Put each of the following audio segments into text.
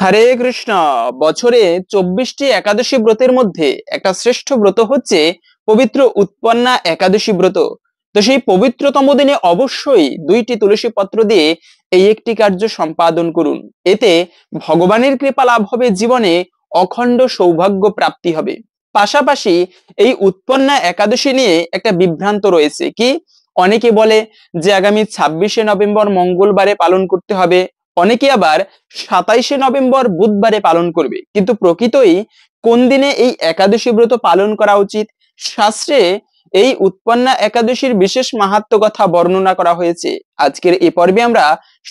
হরে কৃষ্ণ। বছরে 24টি একাদশী ব্রতের মধ্যে একটা শ্রেষ্ঠ ব্রত হচ্ছে পবিত্র উৎপন্না একাদশী ব্রত। তো সেই পবিত্রতম দিনে অবশ্যই 2টি তুলসী পত্র দিয়ে এই একটি কার্য সম্পাদন করুন। এতে ভগবানের কৃপা লাভ হবে, জীবনে অখণ্ড সৌভাগ্য প্রাপ্তি হবে। পাশাপাশি এই উৎপন্না একাদশী নিয়ে একটা বিভ্রান্ত রয়েছে কি, অনেকে বলে যে আগামী 26শে নভেম্বর মঙ্গলবারে পালন করতে হবে, অনেকে আবার 27শে নভেম্বর বুধবারে পালন করবে। কিন্তু প্রকৃতই কোন দিনে এই একাদশী ব্রত পালন করা উচিত? শাস্ত্রে এই উৎপন্না একাদশীর বিশেষ মাহাত্ম্য কথা বর্ণনা করা হয়েছে। আজকের এই পর্বে আমরা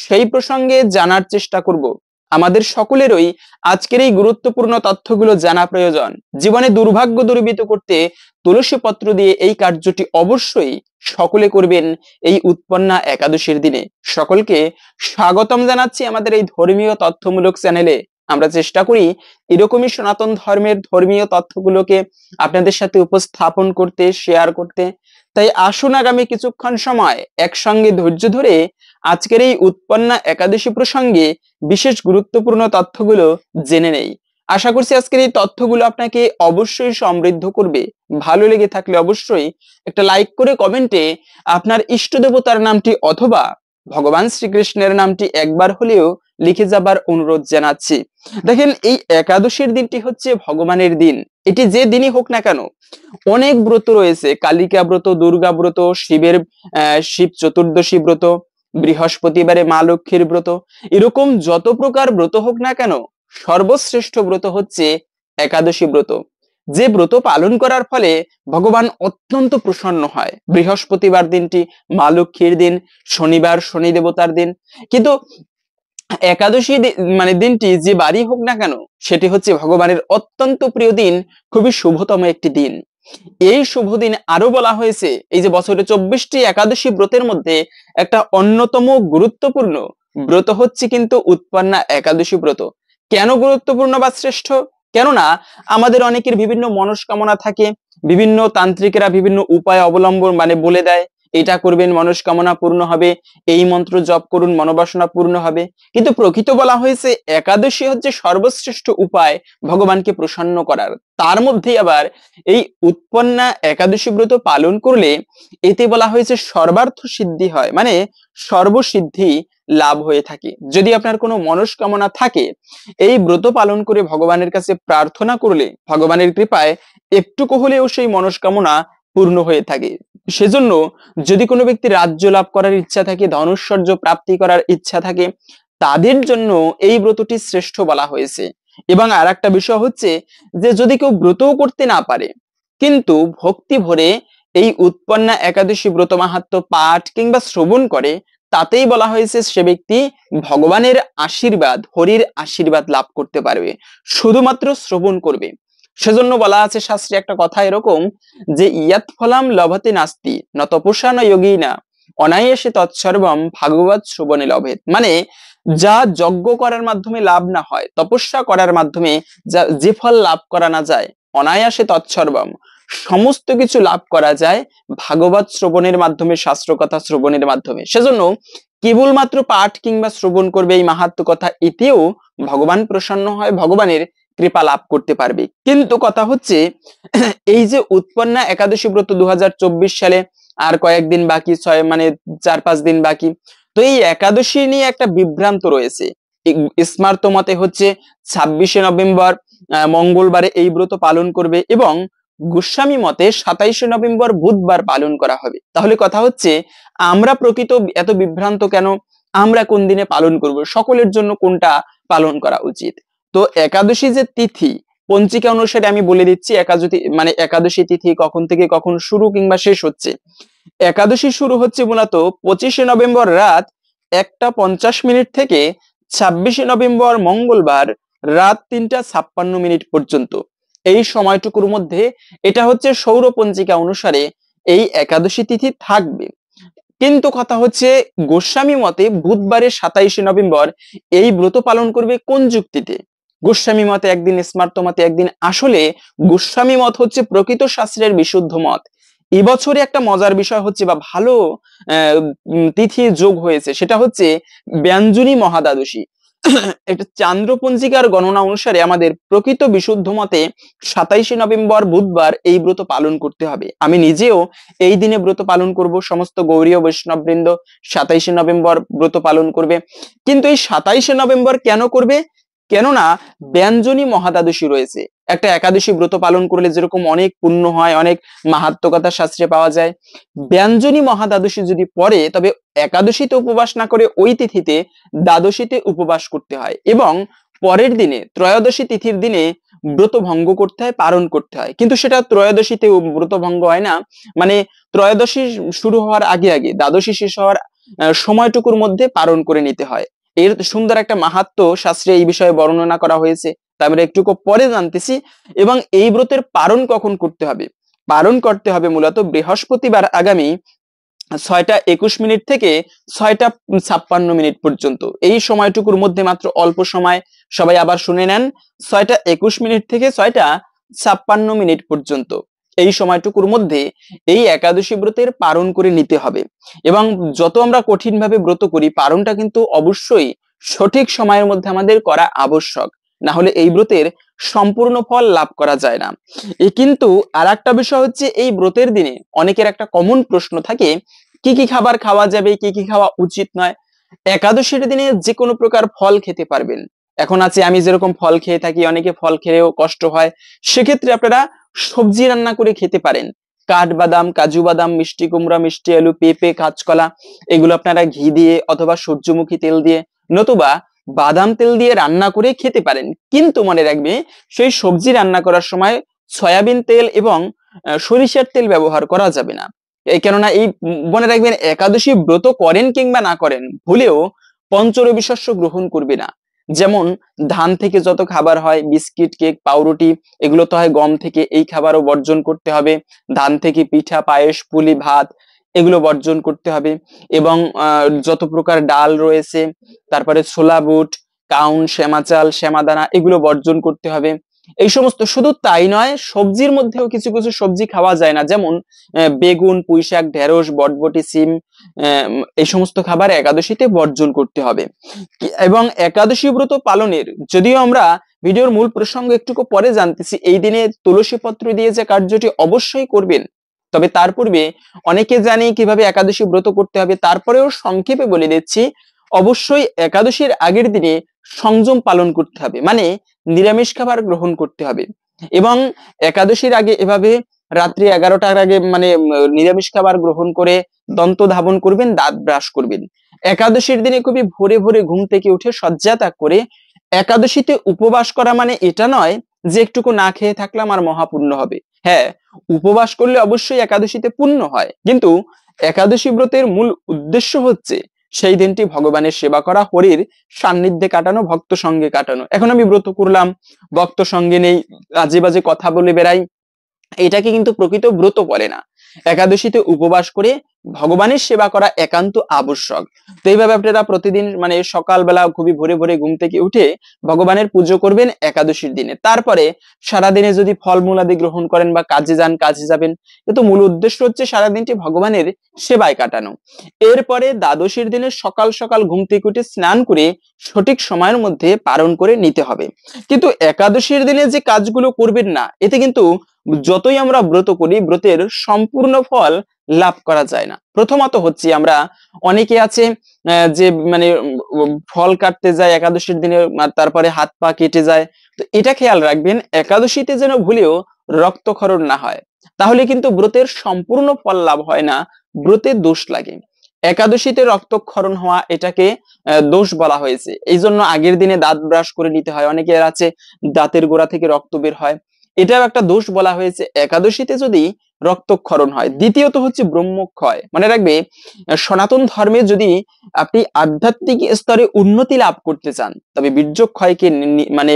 সেই প্রসঙ্গে জানার চেষ্টা করব। আমাদের সকলেরই আজকের এই গুরুত্বপূর্ণ তথ্যগুলো জানা প্রয়োজন। জীবনে দুর্ভাগ্য দূরীভূত করতে তুলসী পত্র দিয়ে এই কার্যটি অবশ্যই সকলে করবেন এই উৎপন্না একাদশীর দিনে। সকলকে স্বাগতম জানাচ্ছি আমাদের এই ধর্মীয় তথ্যমূলক চ্যানেলে। আমরা চেষ্টা করি এরকমই সনাতন ধর্মের ধর্মীয় তথ্যগুলোকে আপনাদের সাথে উপস্থাপন করতে, শেয়ার করতে। তাই আসুন আগামী কিছুক্ষণ সময় একসঙ্গে ধৈর্য ধরে আজকের এই উৎপন্না একাদশী প্রসঙ্গে বিশেষ গুরুত্বপূর্ণ তথ্যগুলো জেনে নেই। আশা করছি আজকের এই তথ্যগুলো আপনাকে অবশ্যই সমৃদ্ধ করবে। ভালো লেগে থাকলে অবশ্যই একটা লাইক করে কমেন্টে আপনার ইষ্ট দেবতার নামটি অথবা ভগবান শ্রীকৃষ্ণের নামটি একবার হলেও লিখে যাবার অনুরোধ জানাচ্ছি। দেখেন, এই একাদশীর দিনটি হচ্ছে ভগবানের দিন। এটি যে দিনই হোক না কেন, অনেক ব্রত রয়েছে, কালিকা ব্রত, দুর্গা ব্রত, শিবের শিব চতুর্দশী ব্রত, বৃহস্পতিবারে মা লক্ষ্মীর ব্রত, এরকম যত প্রকার ব্রত হোক না কেন, সর্বশ্রেষ্ঠ ব্রত হচ্ছে একাদশী ব্রত। যে ব্রত পালন করার ফলে ভগবান অত্যন্ত প্রসন্ন হয়। বৃহস্পতিবার দিনটি মা লক্ষ্মীর দিন, শনিবার শনি দেবতার দিন। কিন্তু একাদশী দিনটি যে বারই হোক না কেন, সেটি হচ্ছে ভগবানের অত্যন্ত প্রিয় দিন, খুবই শুভতম একটি দিন। এই শুভ দিন আরো বলা হয়েছে, এই যে বছরে 24টি একাদশী ব্রতের মধ্যে একটা অন্যতম গুরুত্বপূর্ণ ব্রত হচ্ছে কিন্তু উৎপন্না একাদশী ব্রত। কেন গুরুত্বপূর্ণ বা শ্রেষ্ঠ? কেননা আমাদের অনেকের বিভিন্ন মনস্কামনা থাকে, বিভিন্ন তান্ত্রিকেরা বিভিন্ন উপায় অবলম্বন বলে দেয়, এটা করবেন মনস্কামনা পূর্ণ হবে, এই মন্ত্র জপ করুন মনোবাসনা পূর্ণ হবে। কিন্তু প্রকৃত বলা হয়েছে একাদশী হচ্ছে সর্বশ্রেষ্ঠ উপায় ভগবানকে প্রসন্ন করার। তার মধ্যে আবার এই উৎপন্না একাদশী ব্রত পালন করলে এতে বলা হয়েছে সর্বার্থ সিদ্ধি হয়, মানে সর্বসিদ্ধি লাভ হয়ে থাকে। যদি আপনার কোনো মনস্কামনা থাকে, এই ব্রত পালন করে ভগবানের কাছে প্রার্থনা করলে ভগবানের কৃপায় একটুকু হলেও সেই মনস্কামনা পূর্ণ হয়ে থাকে। সেজন্য যদি কোনো ব্যক্তি রাজ্য লাভ করার ইচ্ছা থাকে, ধনৈশ্বর্য প্রাপ্তি করার ইচ্ছা থাকে, তাদের জন্য এই ব্রতটি শ্রেষ্ঠ বলা হয়েছে। এবং আর একটা বিষয় হচ্ছে যে যদি কেউ ব্রতও করতে না পারে কিন্তু ভক্তি ভরে এই উৎপন্না একাদশী ব্রত মাহাত্ম্য পাঠ কিংবা শ্রবণ করে, তাতেই বলা হয়েছে সে ব্যক্তি ভগবানের আশীর্বাদ, হরির আশীর্বাদ লাভ করতে পারবে, শুধুমাত্র শ্রবণ করবে। সেজন্য বলা আছে শাস্ত্রে একটা কথা এরকম যে ইয়াত ফলাম লভতে নাস্তি ন তপস্যা ন যোগিনা অনায়াসে তৎসর্বম ভাগবত শ্রবণে লভেত। মানে যা যজ্ঞ করার মাধ্যমে লাভ না হয়, তপস্যা করার মাধ্যমে যে ফল লাভ করা না যায়, অনায়াসে তৎসর্বম সমস্ত কিছু লাভ করা যায় ভাগবত শ্রবণের মাধ্যমে, শাস্ত্র কথা শ্রবণের মাধ্যমে। সেজন্য কেবলমাত্র পাঠ কিংবা শ্রবণ করবে, এই মাহাত্ম্য কথা, এতেও ভগবান প্রসন্ন হয়, ভগবানের কৃপা লাভ করতে পারবে। কিন্তু কথা হচ্ছে এই যে উৎপন্না একাদশী ব্রত 2024 সালে আর কয়েকদিন বাকি, 4-5 দিন বাকি। তো এই একাদশী নিয়ে একটা বিভ্রান্ত রয়েছে। স্মার্ত মতে হচ্ছে 26শে নভেম্বর মঙ্গলবারে এই ব্রত পালন করবে এবং গোস্বামী মতে 27শে নভেম্বর বুধবার পালন করা হবে। তাহলে কথা হচ্ছে আমরা প্রকৃত এত বিভ্রান্ত কেন? আমরা কোন দিনে পালন করব? সকলের জন্য কোনটা পালন করা উচিত? তো একাদশী যে তিথি, পঞ্জিকা অনুসারে আমি বলে দিচ্ছি একাদশী তিথি কখন থেকে কখন শুরু কিংবা শেষ হচ্ছে। একাদশী শুরু হচ্ছে মূলত 25শে নভেম্বর রাত 1:50 থেকে 26শে নভেম্বর মঙ্গলবার রাত 3:56 পর্যন্ত। এই সময়টুকুর মধ্যে এটা হচ্ছে সৌর পঞ্জিকা অনুসারে এই একাদশী তিথি থাকবে। কিন্তু কথা হচ্ছে গোস্বামী মতে বুধবারে 27শে নভেম্বর এই ব্রত পালন করবে কোন যুক্তিতে? গোস্বামী মতে একদিন, স্মার্ত মতে একদিন। আসলে গোস্বামী মত হচ্ছে প্রকৃত শাস্ত্রের বিশুদ্ধ মত। এবছরে একটা মজার বিষয় হচ্ছে বা ভালো তিথি যোগ হয়েছে, সেটা হচ্ছে ব্যঞ্জনী মহাদ্বাদশী। একটা চান্দ্রপঞ্জিকার গণনা অনুসারে আমাদের প্রকৃত বিশুদ্ধ মতে 27 নভেম্বর বুধবার এই ব্রত পালন করতে হবে। আমি নিজেও এই দিনে ব্রত পালন করব, সমস্ত গৌরীয় বৈষ্ণববৃন্দ 27 নভেম্বর ব্রত পালন করবে। কিন্তু এই 27 নভেম্বর কেন করবে? কেননা ব্যঞ্জনী মহাদ্বাদশী রয়েছে। একটা একাদশী ব্রত পালন করলে যেরকম অনেক পুণ্য হয়, অনেক মাহাত্ম্য কথা শাস্ত্রে পাওয়া যায়, ব্যঞ্জনী মহাদ্বাদশী যদি পড়ে তবে একাদশীতে উপবাস না করে ওই তিথিতে দ্বাদশীতে উপবাস করতে হয় এবং পরের দিনে ত্রয়োদশী তিথির দিনে ব্রত ভঙ্গ করতে হয়, পালন করতে হয়। কিন্তু সেটা ত্রয়োদশীতে ব্রত ভঙ্গ হয় না, মানে ত্রয়োদশী শুরু হওয়ার আগে আগে দ্বাদশী শেষ হওয়ার সময়টুকুর মধ্যে পালন করে নিতে হয়। এর সুন্দর একটা মাহাত্ম্য শাস্ত্রে এই বিষয়ে বর্ণনা করা হয়েছে, তা আমরা একটুকু পরে জানতেছি। এবং এই ব্রতের পালন কখন করতে হবে? পালন করতে হবে মূলত বৃহস্পতিবার আগামী 6টা 21 মিনিট থেকে 6টা 56 মিনিট পর্যন্ত। এই সময়টুকুর মধ্যে মাত্র অল্প সময়, সবাই আবার শুনে নেন, 6টা 21 মিনিট থেকে 6টা 56 মিনিট পর্যন্ত এই সময়টুকুর মধ্যে এই একাদশী ব্রতের পালন করে নিতে হবে। এবং যত আমরা কঠিন ভাবে ব্রত করি, পালনটা কিন্তু অবশ্যই সঠিক সময়ের মধ্যে আমাদের করা আবশ্যক, না হলে এই ব্রতের সম্পূর্ণ ফল লাভ করা যায় না। কিন্তু আর একটা বিষয় হচ্ছে, এই ব্রতের দিনে অনেকের একটা কমন প্রশ্ন থাকে, কি কি খাবার খাওয়া যাবে, কি কি খাওয়া উচিত নয়। একাদশীর দিনে যে কোনো প্রকার ফল খেতে পারবেন। এখন আছে আমি যেরকম ফল খেয়ে থাকি, অনেকে ফল খেলেও কষ্ট হয়, সেক্ষেত্রে আপনারা সবজি রান্না করে খেতে পারেন। কাঠবাদাম, কাজু বাদাম, মিষ্টি কুমড়া, মিষ্টি আলু, পেঁপে, কাঁচকলা, এগুলো আপনারা ঘি দিয়ে অথবা সূর্যমুখী তেল দিয়ে নতুবা বাদাম তেল দিয়ে রান্না করে খেতে পারেন। কিন্তু মনে রাখবে, সেই সবজি রান্না করার সময় সয়াবিন তেল এবং সরিষার তেল ব্যবহার করা যাবে না। এই কেননা এই মনে রাখবেন, একাদশী ব্রত করেন কিংবা না করেন, ভুলেও পঞ্চরবি শস্য গ্রহণ করবে না। যেমন ধান থেকে যত খাবার হয়, বিস্কিট, কেক, পাউরুটি, এগুলো তো হয় গম থেকে, এই খাবারও বর্জন করতে হবে। ধান থেকে পিঠা, পায়েস, পুলি, ভাত, এগুলো বর্জন করতে হবে। এবং যত প্রকার ডাল রয়েছে, তারপরে ছোলা বুট, কাউন, শ্যামা চাল, শ্যামা দানা, এগুলো বর্জন করতে হবে। এই সমস্ত, শুধু তাই নয়, সবজির মধ্যেও কিছু কিছু সবজি খাওয়া যায় না, যেমন বেগুন, পুঁইশাক, ঢেঁড়স, বটবটি, সিম, এই সমস্ত খাবার একাদশীতে বর্জন করতে হবে। এবং একাদশী ব্রত পালনের, যদিও আমরা ভিডিওর মূল প্রসঙ্গ একটুকু পরে জানতেছি, এই দিনে তুলসী পত্র দিয়ে যে কার্যটি অবশ্যই করবেন, তবে তার পূর্বে অনেকে জানি কিভাবে একাদশী ব্রত করতে হবে, তারপরেও সংক্ষেপে বলে দিচ্ছি। অবশ্যই একাদশীর আগের দিনে সংযম পালন করতে হবে, মানে নিরামিষ খাবার গ্রহণ করতে হবে। এবং একাদশীর আগে এভাবে রাত্রি 11টার আগে মানে নিরামিষ খাবার গ্রহণ করে দন্ত ধাবন করবেন, দাঁত ব্রাশ করবেন। একাদশীর দিনে খুবই ভোরে ভোরে ঘুম থেকে উঠে শয্যা ত্যাগ করে, একাদশীতে উপবাস করা মানে এটা নয় যে একটুকু না খেয়ে থাকলাম আর মহাপুণ্য হবে। হ্যাঁ, উপবাস করলে অবশ্যই একাদশীতে পুণ্য হয়, কিন্তু একাদশী ব্রতের মূল উদ্দেশ্য হচ্ছে সেই দিনটি ভগবানের সেবা করা, হরির সান্নিধ্যে কাটানো, ভক্ত সঙ্গে কাটানো। এখন আমি ব্রত করলাম, ভক্ত সঙ্গে নেই, আজে বাজে কথা বলে বেড়াই, এটাকে কিন্তু প্রকৃত ব্রত বলে না। একাদশীতে উপবাস করে ভগবানের সেবা করা একান্ত আবশ্যক। তো এইভাবে আপনারা প্রতিদিন মানে সকালবেলা খুবই ভোরে ভোরে ঘুম থেকে উঠে ভগবানের পুজো করবেন একাদশীর দিনে। তারপরে সারাদিনে যদি ফলমূল আদি গ্রহণ করেন বা কাজে যান, কাজে যাবেন, কিন্তু মূল উদ্দেশ্য হচ্ছে সারাদিনটি ভগবানের সেবায় কাটানো। এরপরে দ্বাদশীর দিনে সকাল সকাল ঘুম থেকে উঠে স্নান করে সঠিক সময়ের মধ্যে পালন করে নিতে হবে। কিন্তু একাদশীর দিনে যে কাজগুলো করবেন না, এতে কিন্তু যতই আমরা ব্রত করি, ব্রতের সম্পূর্ণ ফল লাভ করা যায় না। প্রথমত হচ্ছে, আমরা অনেকে আছে যে মানে ফল কাটতে যায় একাদশীর দিনে, তারপরে হাত পা কেটে যায়। তো এটা খেয়াল রাখবেন, একাদশীতে যেন ভুলেও রক্তক্ষরণ না হয়, তাহলে কিন্তু ব্রতের সম্পূর্ণ ফল লাভ হয় না, ব্রতে দোষ লাগে। একাদশীতে রক্তক্ষরণ হওয়া, এটাকে দোষ বলা হয়েছে। এই জন্য আগের দিনে দাঁত ব্রাশ করে নিতে হয়। অনেকের আছে দাঁতের গোড়া থেকে রক্ত বের হয়, এটাও একটা দোষ বলা হয়েছে একাদশীতে যদি রক্তক্ষরণ হয়। দ্বিতীয়ত হচ্ছে ব্রহ্মক্ষয়। মনে রাখবে, সনাতন ধর্মে যদি আপনি আধ্যাত্মিক স্তরে উন্নতি লাভ করতে চান, তবে বীর্যক্ষয়কে মানে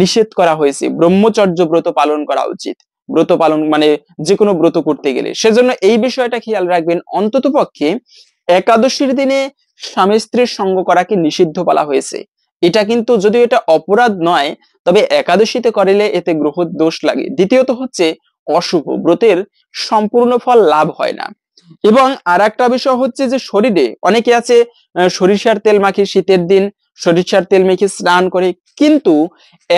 নিষেধ করা হয়েছে। ব্রহ্মচর্য ব্রত পালন করা উচিত, ব্রত পালন মানে যে কোনো ব্রত করতে গেলে। সেজন্য এই বিষয়টা খেয়াল রাখবেন, অন্তত পক্ষে একাদশীর দিনে স্বামী স্ত্রীর সঙ্গ করাকে নিষিদ্ধ বলা হয়েছে। এটা কিন্তু, যদিও এটা অপরাধ নয়, তবে একাদশীতে করিলে এতে গ্রহ দোষ লাগে। দ্বিতীয়ত হচ্ছে অশুভ, ব্রতের সম্পূর্ণ ফল লাভ হয় না। এবং আর একটা বিষয় হচ্ছে যে শরীরে অনেকে আছে সরিষার তেল মাখে শীতের দিন, সরিষার তেল মেখে স্নান করে। কিন্তু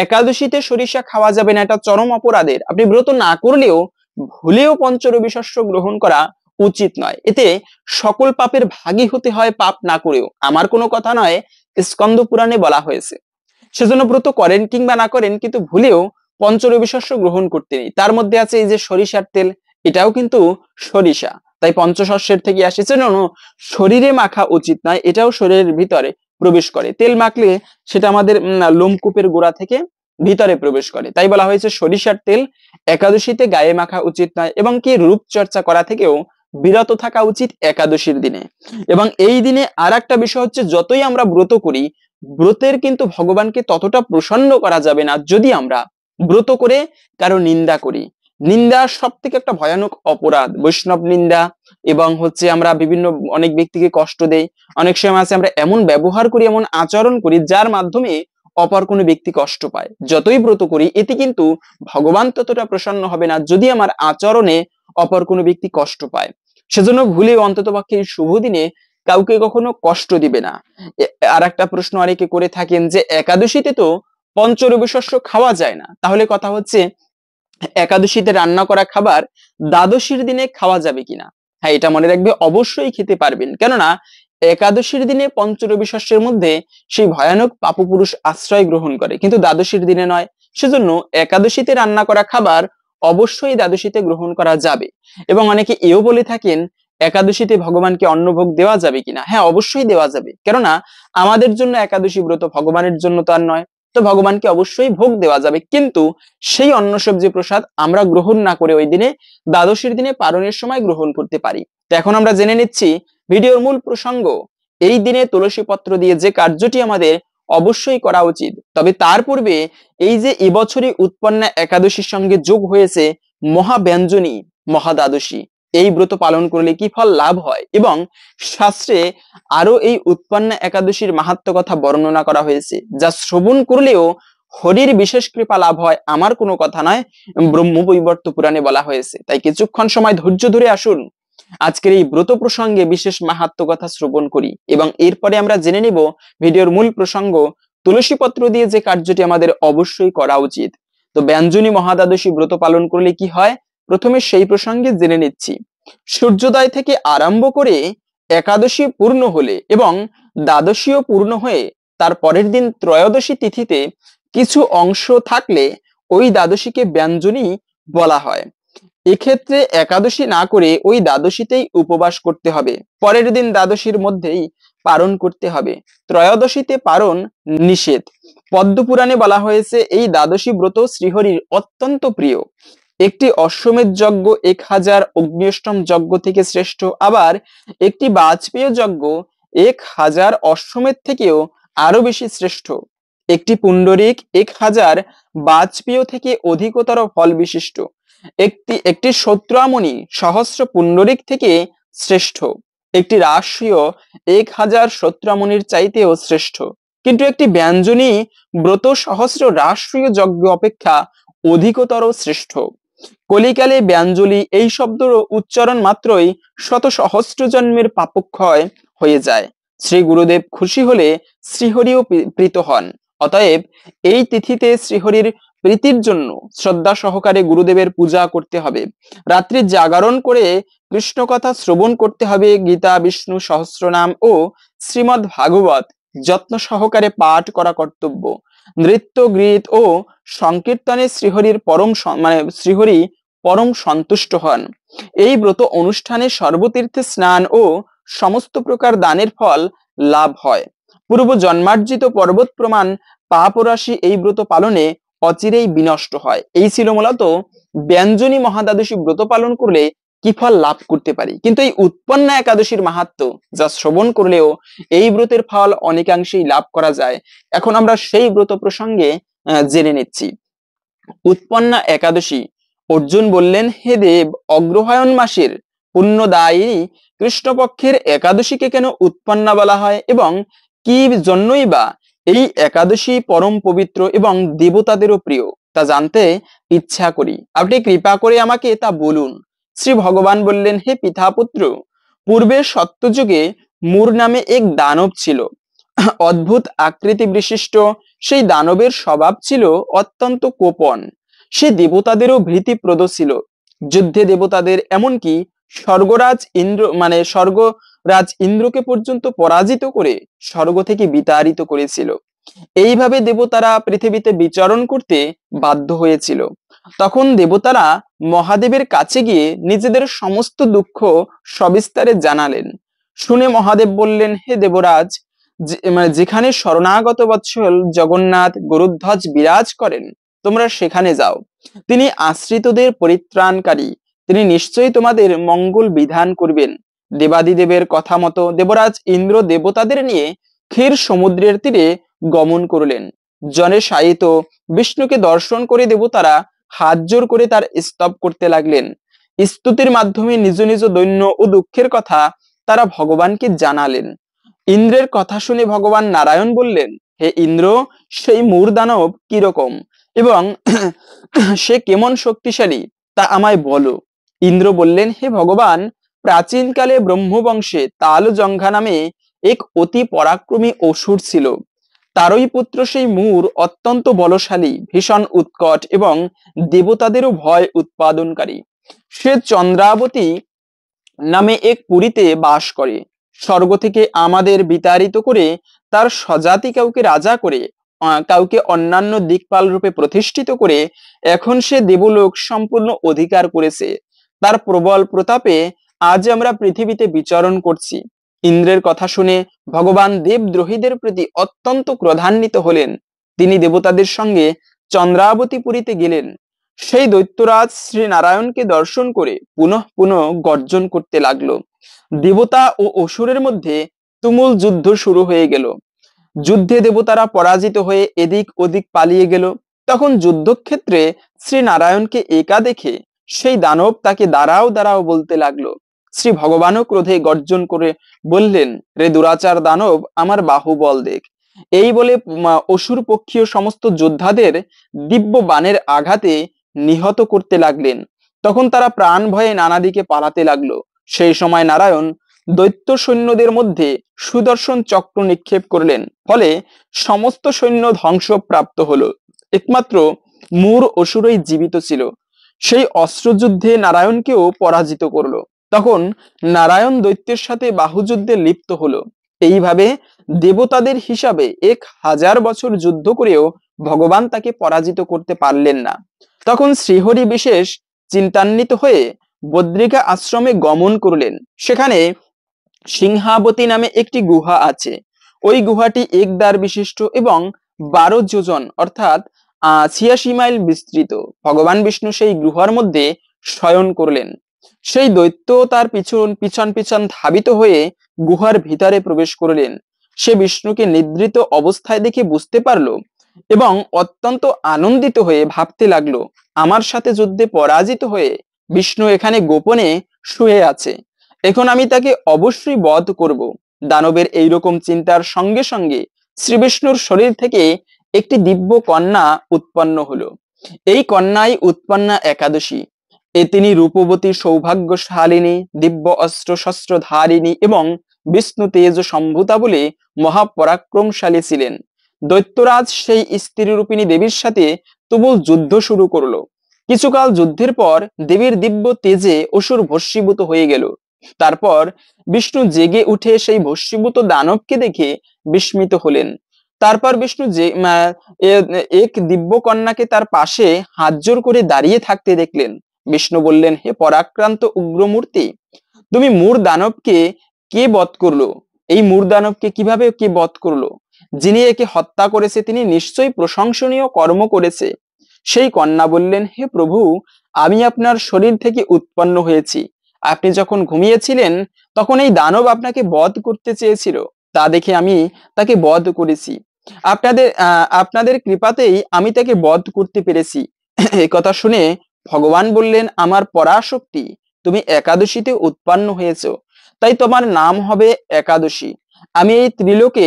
একাদশীতে সরিষা খাওয়া যাবে না, এটা চরম অপরাধের। আপনি ব্রত না করলেও ভুলেও পঞ্চরবি শস্য গ্রহণ করা উচিত নয়। এতে সকল পাপের ভাগী হতে হয় পাপ না করেও। আমার কোনো কথা নয়, স্কন্দ পুরাণে বলা হয়েছে। সেজন্য ব্রত করেন কিংবা না করেন, কিন্তু ভুলেও পঞ্চরবি শস্য গ্রহণ করতে নেই। তার মধ্যে আছে এই যে সরিষার তেল, এটাও কিন্তু সরিষা, তাই পঞ্চশস্যের থেকে আসে। জন্য শরীরে মাখা উচিত নয়, এটাও শরীরের ভিতরে প্রবেশ করে। তেল মাখলে সেটা আমাদের লোমকূপের গোড়া থেকে ভিতরে প্রবেশ করে। তাই বলা হয়েছে সরিষার তেল একাদশীতে গায়ে মাখা উচিত নয়, এবং কি রূপচর্চা করা থেকেও বিরত থাকা উচিত একাদশীর দিনে। এবং এই দিনে আর একটা বিষয় হচ্ছে, যতই আমরা ব্রত করি, ব্রতের কিন্তু ভগবানকে ততটা প্রসন্ন করা যাবে না যদি আমরা ব্রত করে কারো নিন্দা করি। নিন্দা সব থেকে একটা ভয়ানক অপরাধ, বৈষ্ণব নিন্দা। এবং হচ্ছে আমরা বিভিন্ন অনেক ব্যক্তিকে কষ্ট দেই। অনেক সময় আছে আমরা এমন ব্যবহার করি, এমন আচরণ করি, যার মাধ্যমে অপর কোনো ব্যক্তি কষ্ট পায়। যতই ব্রত করি, এতে কিন্তু ভগবান ততটা প্রসন্ন হবে না যদি আমার আচরণে অপর কোনো ব্যক্তি কষ্ট পায়। সেজন্য ভুলে অন্ততপক্ষে এই শুভ দিনে কাউকে কখনো কষ্ট দিবে না। আর একটা প্রশ্ন অনেকে করে থাকেন যে একাদশীতে তো পঞ্চরবি শস্য খাওয়া যায় না, তাহলে কথা হচ্ছে একাদশীতে রান্না করা খাবার দ্বাদশীর দিনে খাওয়া যাবে কিনা। হ্যাঁ, এটা মনে রাখবে, অবশ্যই খেতে পারবেন। কেননা একাদশীর দিনে পঞ্চরবি শস্যের মধ্যে সেই ভয়ানক পাপপুরুষ আশ্রয় গ্রহণ করে, কিন্তু দ্বাদশীর দিনে নয়। সেজন্য একাদশীতে রান্না করা খাবার অবশ্যই দ্বাদশীতে গ্রহণ করা যাবে। এবং অনেকে এও বলে থাকেন একাদশীতে ভগবানকে অন্নভোগ দেওয়া যাবে কিনা। হ্যাঁ, অবশ্যই দেওয়া যাবে, কেননা আমাদের জন্য একাদশী ব্রত, ভগবানের জন্য তো আর নয়। তো ভগবানকে অবশ্যই ভোগ দেওয়া যাবে, কিন্তু সেই অন্ন সবজি প্রসাদ আমরা গ্রহণ না করে ওই দিনে দ্বাদশীর দিনে পারণের সময় গ্রহণ করতে পারি। তো এখন আমরা জেনে নিচ্ছি ভিডিওর মূল প্রসঙ্গ। এই দিনে তুলসী পত্র দিয়ে যে কার্যটি আমাদের অবশ্যই করা উচিত, তবে তার পূর্বে এই যে এবছরই উৎপন্না একাদশীর সঙ্গে যোগ হয়েছে মহাব্যঞ্জনী মহাদ্বাদশী, এই ব্রত পালন করলে কি ফল লাভ হয়, এবং শাস্ত্রে আরো এই উৎপন্না একাদশীর মাহাত্ম্য কথা বর্ণনা করা হয়েছে, যা শ্রবণ করলেও হরির বিশেষ কৃপা লাভ হয়। আমার কোনো কথা নয়, ব্রহ্মবৈবর্ত পুরাণে বলা হয়েছে। তাই কিছুক্ষণ সময় ধৈর্য ধরে আসুন, আজকের এই ব্রত প্রসঙ্গে বিশেষ মাহাত্ম্য কথা শ্রবণ করি, এবং এরপরে আমরা জেনে নিব ভিডিওর মূল প্রসঙ্গ, তুলসী পত্র দিয়ে যে কার্যটি আমাদের অবশ্যই করা উচিত। তো ব্যঞ্জনী মহাদ্বাদশী ব্রত পালন করলে কি হয়, প্রথমে সেই প্রসঙ্গে জেনে নিচ্ছি। সূর্যোদয় থেকে আরম্ভ করে একাদশী পূর্ণ হলে এবং দ্বাদশীও পূর্ণ হয়ে তার পরের দিন ত্রয়োদশী তিথিতে কিছু অংশ থাকলে ওই দ্বাদশীকে ব্যঞ্জনী বলা হয়। এক্ষেত্রে একাদশী না করে ওই দ্বাদশীতেই উপবাস করতে হবে, পরের দিন দ্বাদশীর মধ্যেই পারণ করতে হবে। ত্রয়োদশীতে পারণ নিষেধ। পদ্মপুরাণে বলা হয়েছে এই দ্বাদশী ব্রত শ্রীহরির অত্যন্ত প্রিয়। একটি অশ্বমেধ যজ্ঞ 1000 অগ্নিষ্টম যজ্ঞ থেকে শ্রেষ্ঠ, আবার একটি বাজপেয় যজ্ঞ 1000 অশ্বমেধ থেকেও আরো বেশি শ্রেষ্ঠ। একটি পুণ্ডরিক 1000 বাজপেয় থেকে অধিকতর ফল বিশিষ্ট। একটি সত্রামণি সহস্র পুণ্ডরিক থেকে শ্রেষ্ঠ। একটি রাষ্ট্রীয় 1000 সত্রামণির চাইতেও শ্রেষ্ঠ। কিন্তু একটি ব্যঞ্জনী ব্রত সহস্র রাষ্ট্রীয় যজ্ঞ অপেক্ষা অধিকতর শ্রেষ্ঠ। কলিকালে ব্যঞ্জলি এই শব্দের উচ্চারণ মাত্রই শত সহস্র জন্মের পাপক্ষয় হয়ে যায়। শ্রী গুরুদেব খুশি হলে শ্রীহরিও প্রীত হন। অতএব এই তিথিতে শ্রীহরির প্রীতির জন্য শ্রদ্ধা সহকারে গুরুদেবের পূজা করতে হবে। রাত্রি জাগরণ করে কৃষ্ণ কথা শ্রবণ করতে হবে। গীতা, বিষ্ণু সহস্রনাম ও শ্রীমদ্ ভাগবত যত্ন সহকারে পাঠ করা কর্তব্য। নৃত্য, গীত ও সংকীর্তনে শ্রীহরি পরম সন্তুষ্ট হন। এই ব্রত অনুষ্ঠানে সর্বতীর্থে স্নান ও সমস্ত প্রকার দানের ফল লাভ হয়। পূর্ব জন্মার্জিত পর্বত প্রমাণ পাপরাশি এই ব্রত পালনে অচিরেই বিনষ্ট হয়। এই ছিল মূলত ব্যঞ্জনী মহাদ্বাদশী ব্রত পালন করলে কি ফল লাভ করতে পারি। কিন্তু এই উৎপন্না একাদশীর মাহাত্ম্য যা শ্রবণ করলেও এই ব্রতের ফল অনেকাংশেই লাভ করা যায়। এখন আমরা সেই ব্রত প্রসঙ্গে জেনে নিচ্ছি। উৎপন্না একাদশী। অর্জুন বললেন, হে দেব, অগ্রহায়ণ মাসের পুণ্যদায়িনী কৃষ্ণপক্ষের একাদশীকে কেন উৎপন্না বলা হয়, এবং কি জন্যই বা এই একাদশী পরম পবিত্র এবং দেবতাদেরও প্রিয়, তা জানতে ইচ্ছা করি। আপনি কৃপা করে আমাকে তা বলুন। শ্রী ভগবান বললেন, হে পিতাপুত্র, পূর্বে সত্যযুগে মূর নামে এক দানব ছিল। অদ্ভুত আকৃতি বিশিষ্ট সেই দানবের স্বভাব ছিল অত্যন্ত কোপন। সে দেবতাদেরও ভীতিপ্রদ ছিল। যুদ্ধে দেবতাদের, এমনকি স্বর্গরাজ ইন্দ্রকে পর্যন্ত পরাজিত করে স্বর্গ থেকে বিতাড়িত করেছিল। এইভাবে দেবতারা পৃথিবীতে বিচরণ করতে বাধ্য হয়েছিল। তখন দেবতারা মহাদেবের কাছে গিয়ে নিজেদের সমস্ত দুঃখ সবিস্তারে জানালেন। শুনে মহাদেব বললেন, হে দেবরাজ, যেখানে শরণাগত বৎসল জগন্নাথ গরুধ্বজ বিরাজ করেন, তোমরা সেখানে যাও। তিনি আশ্রিতদের পরিত্রাণকারী, তিনি নিশ্চয়ই তোমাদের মঙ্গল বিধান করবেন। দেবাদিদেবের কথা মতো দেবরাজ ইন্দ্র দেবতাদের নিয়ে ক্ষীর সমুদ্রের তীরে গমন করলেন। জনে শায়িত বিষ্ণুকে দর্শন করে দেবতারা হাত জোর করে তার স্তব করতে লাগলেন। স্তুতির মাধ্যমে নিজ নিজ দৈন্য ও দুঃখের কথা তারা ভগবানকে জানালেন। ইন্দ্রের কথা শুনে ভগবান নারায়ণ বললেন, হে ইন্দ্র, সেই মূর দানব কিরকম এবং সে কেমন শক্তিশালী তা আমায় বলো। ইন্দ্র বললেন, হে ভগবান, প্রাচীনকালে ব্রহ্মবংশে তালজঙ্ঘা নামে এক অতি পরাক্রমী অসুর ছিল। তারই পুত্র সেই মূর অত্যন্ত বলশালী, ভীষণ উৎকট এবং দেবতাদেরও ভয় উৎপাদনকারী। সে চন্দ্রাবতী নামে এক পুরীতে বাস করে। স্বর্গ থেকে আমাদের বিতাড়িত করে তার স্বজাতি কাউকে রাজা করে, কাউকে অন্যান্য দিকপাল রূপে প্রতিষ্ঠিত করে এখন সে দেবলোক সম্পূর্ণ অধিকার করেছে। তার প্রবল প্রতাপে আজ আমরা পৃথিবীতে বিচরণ করছি। ইন্দ্রের কথা শুনে ভগবান দেবদ্রোহীদের প্রতি অত্যন্ত ক্রোধান্বিত হলেন। তিনি দেবতাদের সঙ্গে চন্দ্রাবতী পুরীতে গেলেন। সেই দৈত্যরাজ শ্রী নারায়ণকে দর্শন করে পুনঃ পুনঃ গর্জন করতে লাগলো। দেবতা ও অসুরের মধ্যে তুমুল যুদ্ধ শুরু হয়ে গেল। যুদ্ধে দেবতারা পরাজিত হয়ে এদিক ওদিক পালিয়ে গেল। তখন যুদ্ধক্ষেত্রে শ্রী নারায়ণকে একা দেখে সেই দানব তাকে দাঁড়াও দাঁড়াও বলতে লাগলো। শ্রী ভগবানও ক্রোধে গর্জন করে বললেন, রে দুরাচার দানব, আমার বাহুবল দেখ। এই বলে অসুর পক্ষীয় সমস্ত যোদ্ধাদের দিব্য বাণের আঘাতে নিহত করতে লাগলেন। তখন তারা প্রাণ ভয়ে নানা দিকে পালাতে লাগলো। সেই সময় নারায়ণ দৈত্য সৈন্যদের মধ্যে সুদর্শন চক্র নিক্ষেপ করলেন। ফলে সমস্ত সৈন্য ধ্বংসপ্রাপ্ত হলো। একমাত্র মূর অসুরই জীবিত ছিল। সেই অস্ত্রযুদ্ধে নারায়ণকেও পরাজিত করলো। তখন নারায়ণ দৈত্যের সাথে বাহুযুদ্ধে লিপ্ত হলো। এইভাবে দেবতাদের হিসাবে 1000 বছর যুদ্ধ করেও ভগবান তাকে পরাজিত করতে পারলেন না। তখন শ্রীহরি বিশেষ চিন্তান্বিত হয়ে বদ্রিকা আশ্রমে গমন করলেন। সেখানে সিংহাবতী নামে একটি গুহা আছে। ওই গুহাটি এক দ্বার বিশিষ্ট এবং 12 যোজন অর্থাৎ 86 মাইল বিস্তৃত। ভগবান বিষ্ণু সেই গুহার মধ্যে শয়ন করলেন। সেই দৈত্য তার পিছন পিছন পিছন ধাবিত হয়ে গুহার ভিতরে প্রবেশ করলেন। সে বিষ্ণুকে নিদ্রিত অবস্থায় দেখে বুঝতে পারলো এবং অত্যন্ত আনন্দিত হয়ে ভাবতে লাগলো, আমার সাথে যুদ্ধে পরাজিত হয়ে বিষ্ণু এখানে গোপনে শুয়ে আছে। এখন আমি তাকে অবশ্যই বধ করব। দানবের এইরকম চিন্তার সঙ্গে সঙ্গে শ্রী বিষ্ণুর শরীর থেকে একটি দিব্য কন্যা উৎপন্ন হলো। এই কন্যাই উৎপন্না একাদশী। তিনি রূপবতী, সৌভাগ্যশালিনী, দিব্য অস্ত্র শস্ত্র ধারিণী এবং বিষ্ণু তেজ সম্ভূতা বলে মহাপরাক্রমশালী ছিলেন। দৈত্যরাজ সেই স্ত্রী রূপিণী দেবীর সাথে তুমুল যুদ্ধ শুরু করলো। কিছুকাল যুদ্ধের পর দেবীর দিব্য তেজে অসুর ভস্মীভূত হয়ে গেল। তারপর বিষ্ণু জেগে উঠে সেই ভস্মীভূত দানবকে দেখে বিস্মিত হলেন। তারপর বিষ্ণু এক দিব্য কন্যাকে তার পাশে হাত জোর করে দাঁড়িয়ে থাকতে দেখলেন। বিষ্ণু বললেন, হে পরাক্রান্ত উগ্রমূর্তি, তুমি মূর দানবকে কে বধ করলো? এই মূর দানবকে কিভাবে কে বধ করলো? যিনি একে হত্যা করেছে তিনি নিশ্চয়ই প্রশংসনীয় কর্ম করেছে। সেই কন্যা বললেন, হে প্রভু, আমি আপনার শরীর থেকে উৎপন্ন হয়েছি। আপনি যখন ঘুমিয়েছিলেন তখন এই দানব আপনাকে বধ করতে চেয়েছিল। তা দেখে আমি তাকে বধ করেছি। আপনাদের কৃপাতেই আমি তাকে বধ করতে পেরেছি। এই কথা শুনে ভগবান বললেন, আমার পরাশক্তি, তুমি একাদশীতে উৎপন্ন হয়েছ, তাই তোমার নাম হবে একাদশী। আমি এই ত্রিলোকে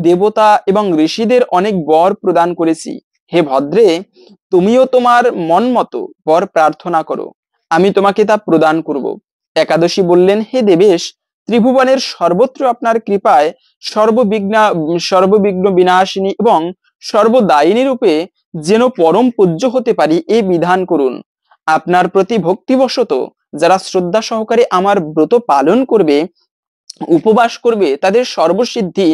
দেবতা এবং ঋষিদের অনেক বর প্রদান করেছি। হে ভদ্রে, তুমিও তোমার মন মতো বর প্রার্থনা করো, আমি তোমাকে তা প্রদান করব। একাদশী বললেন, হে দেবেশ, ত্রিভুবনের সর্বত্র আপনার কৃপায় সর্ববিঘ্ন বিনাশিনী এবং সর্বদায়িনী রূপে যেন পরম পূজ্য হতে পারি এই বিধান করুন। আপনার প্রতি ভক্তিবশত যারা শ্রদ্ধা সহকারে আমার ব্রত পালন করবে, উপবাস করবে, তাদের সর্বসিদ্ধি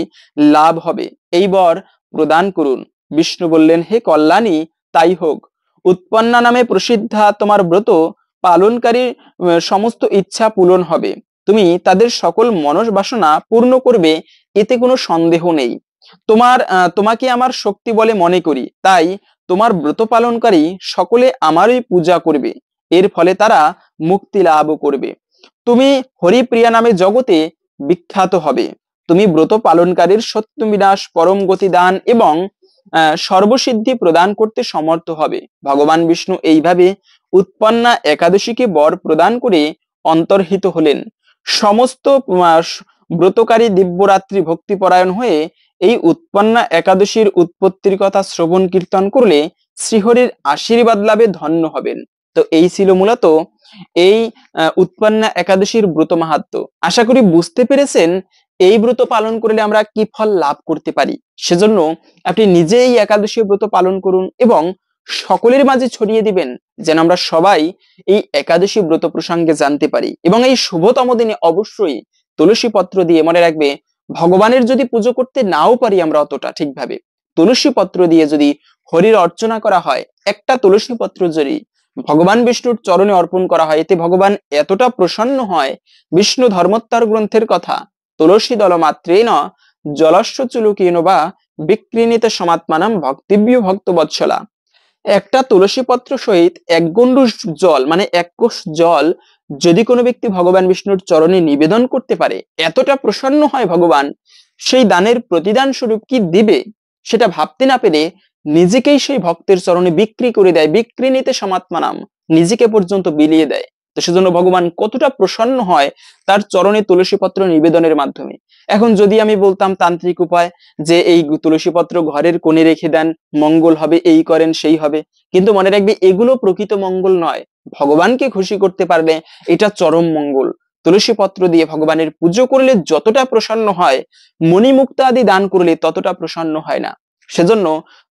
লাভ হবে, এই বর প্রদান করুন। বিষ্ণু বললেন, হে কল্যাণী, তাই হোক। উৎপন্না নামে প্রসিদ্ধা তোমার ব্রত পালনকারী সমস্ত ইচ্ছা পূরণ হবে, তুমি তাদের সকল মনস-বাসনা পূর্ণ করবে, এতে কোনো সন্দেহ নেই। তোমাকে আমার শক্তি বলে মনে করি, তাই তোমার ব্রত পালনকারী সকলে আমারই পূজা করবে, এর ফলে তারা মুক্তি লাভ করবে। তুমি হরিপ্রিয়া নামে জগতে বিখ্যাত হবে, তুমি ব্রত পালনকারীর সত্য বিনাশ, পরম গতি দান এবং সর্বসিদ্ধি প্রদান করতে সমর্থ হবে। ভগবান বিষ্ণু এইভাবে উৎপন্না একাদশীকে বর প্রদান করে অন্তর্হিত হলেন। সমস্ত ব্রতকারী দিব্যরাত্রি ভক্তিপরায়ণ হয়ে এই উৎপন্না একাদশীর উৎপত্তির কথা শ্রবণ কীর্তন করলে শ্রীহরির আশীর্বাদ লাভে ধন্য হবেন। তো এই ছিল মূলত এই উৎপন্না একাদশীর ব্রত মাহাত্ম্য। আশা করি বুঝতে পেরেছেন এই ব্রত পালন করলে আমরা কি ফল লাভ করতে পারি। সেজন্য আপনি নিজে এই একাদশী ব্রত পালন করুন এবং সকলের মাঝে ছড়িয়ে দিবেন, যেন আমরা সবাই এই একাদশী ব্রত প্রসঙ্গে জানতে পারি। এবং এই শুভতম দিনে অবশ্যই তুলসী পত্র দিয়ে, মনে রাখবে, ভগবানের যদি পুজো করতে নাও পারি আমরা অতটা ঠিকভাবে, তুলসী পত্র দিয়ে যদি হরির অর্চনা করা হয়, একটা তুলসী পত্র যদি ভগবান বিষ্ণুর চরণে অর্পণ করা হয়, এতে ভগবান এতটা প্রসন্ন হয়। বিষ্ণু ধর্মোত্তর গ্রন্থের কথা, তুলসী দল মাত্রেন জলস্য চুলুকেন বা বিক্রিণীতে সমাত্মানাম ভক্তিব্য ভক্ত বৎসলা। একটা তুলসী পত্র সহিত এক গণ্ডূষ জল, মানে এক কোষ জল যদি কোনো ব্যক্তি ভগবান বিষ্ণুর চরণে নিবেদন করতে পারে, এতটা প্রসন্ন হয় ভগবান, সেই দানের প্রতিদান স্বরূপ কি দিবে সেটা ভাবতে না পেরে নিজেকেই সেই ভক্তের চরণে বিক্রি করে দেয়, বিক্রিণীতে সমাত্মানাম, নিজেকে পর্যন্ত বিলিয়ে দেয়। তো সেজন্য ভগবান কতটা প্রসন্ন হয় তার চরণে তুলসী পত্র নিবেদনের মাধ্যমে। এখন যদি আমি বলতাম তান্ত্রিক উপায় যে এই তুলসী পত্র ঘরের কোণে রেখে দেন, মঙ্গল হবে, এই করেন সেই হবে, কিন্তু মনে রাখবে এগুলো প্রকৃত মঙ্গল নয়। ভগবানকে খুশি করতে পারলে এটা চরম মঙ্গল। তুলসী পত্র দিয়ে ভগবানের পুজো করলে যতটা প্রসন্ন হয়, মণিমুক্তা আদি দান করলে ততটা প্রসন্ন হয় না। সেজন্য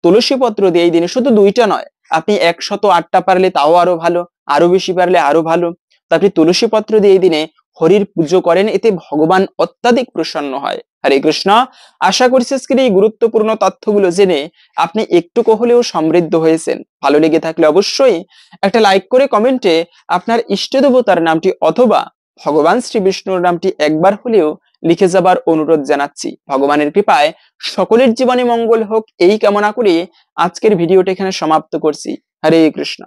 তুলসী পত্র দিয়ে এই দিনে শুধু 2টা নয়, আপনি 108টা পারলে তাও আরো ভালো, আরো বেশি পারলে আরো ভালো, তা আপনি তুলসী পত্র দিয়ে এই দিনে হরির পুজো করেন, এতে ভগবান অত্যাধিক প্রসন্ন হয়। হরে কৃষ্ণ। আশা করছি আজকের এই গুরুত্বপূর্ণ তথ্যগুলো জেনে আপনি একটু হলেও সমৃদ্ধ হয়েছেন। ভালো লেগে থাকলে অবশ্যই একটা লাইক করে কমেন্টে আপনার ইষ্ট দেবতার নামটি অথবা ভগবান শ্রী বিষ্ণুর নামটি একবার হলেও লিখে যাবার অনুরোধ জানাচ্ছি। ভগবানের কৃপায় সকলের জীবনে মঙ্গল হোক এই কামনা করে আজকের ভিডিওটা এখানে সমাপ্ত করছি। হরে কৃষ্ণ।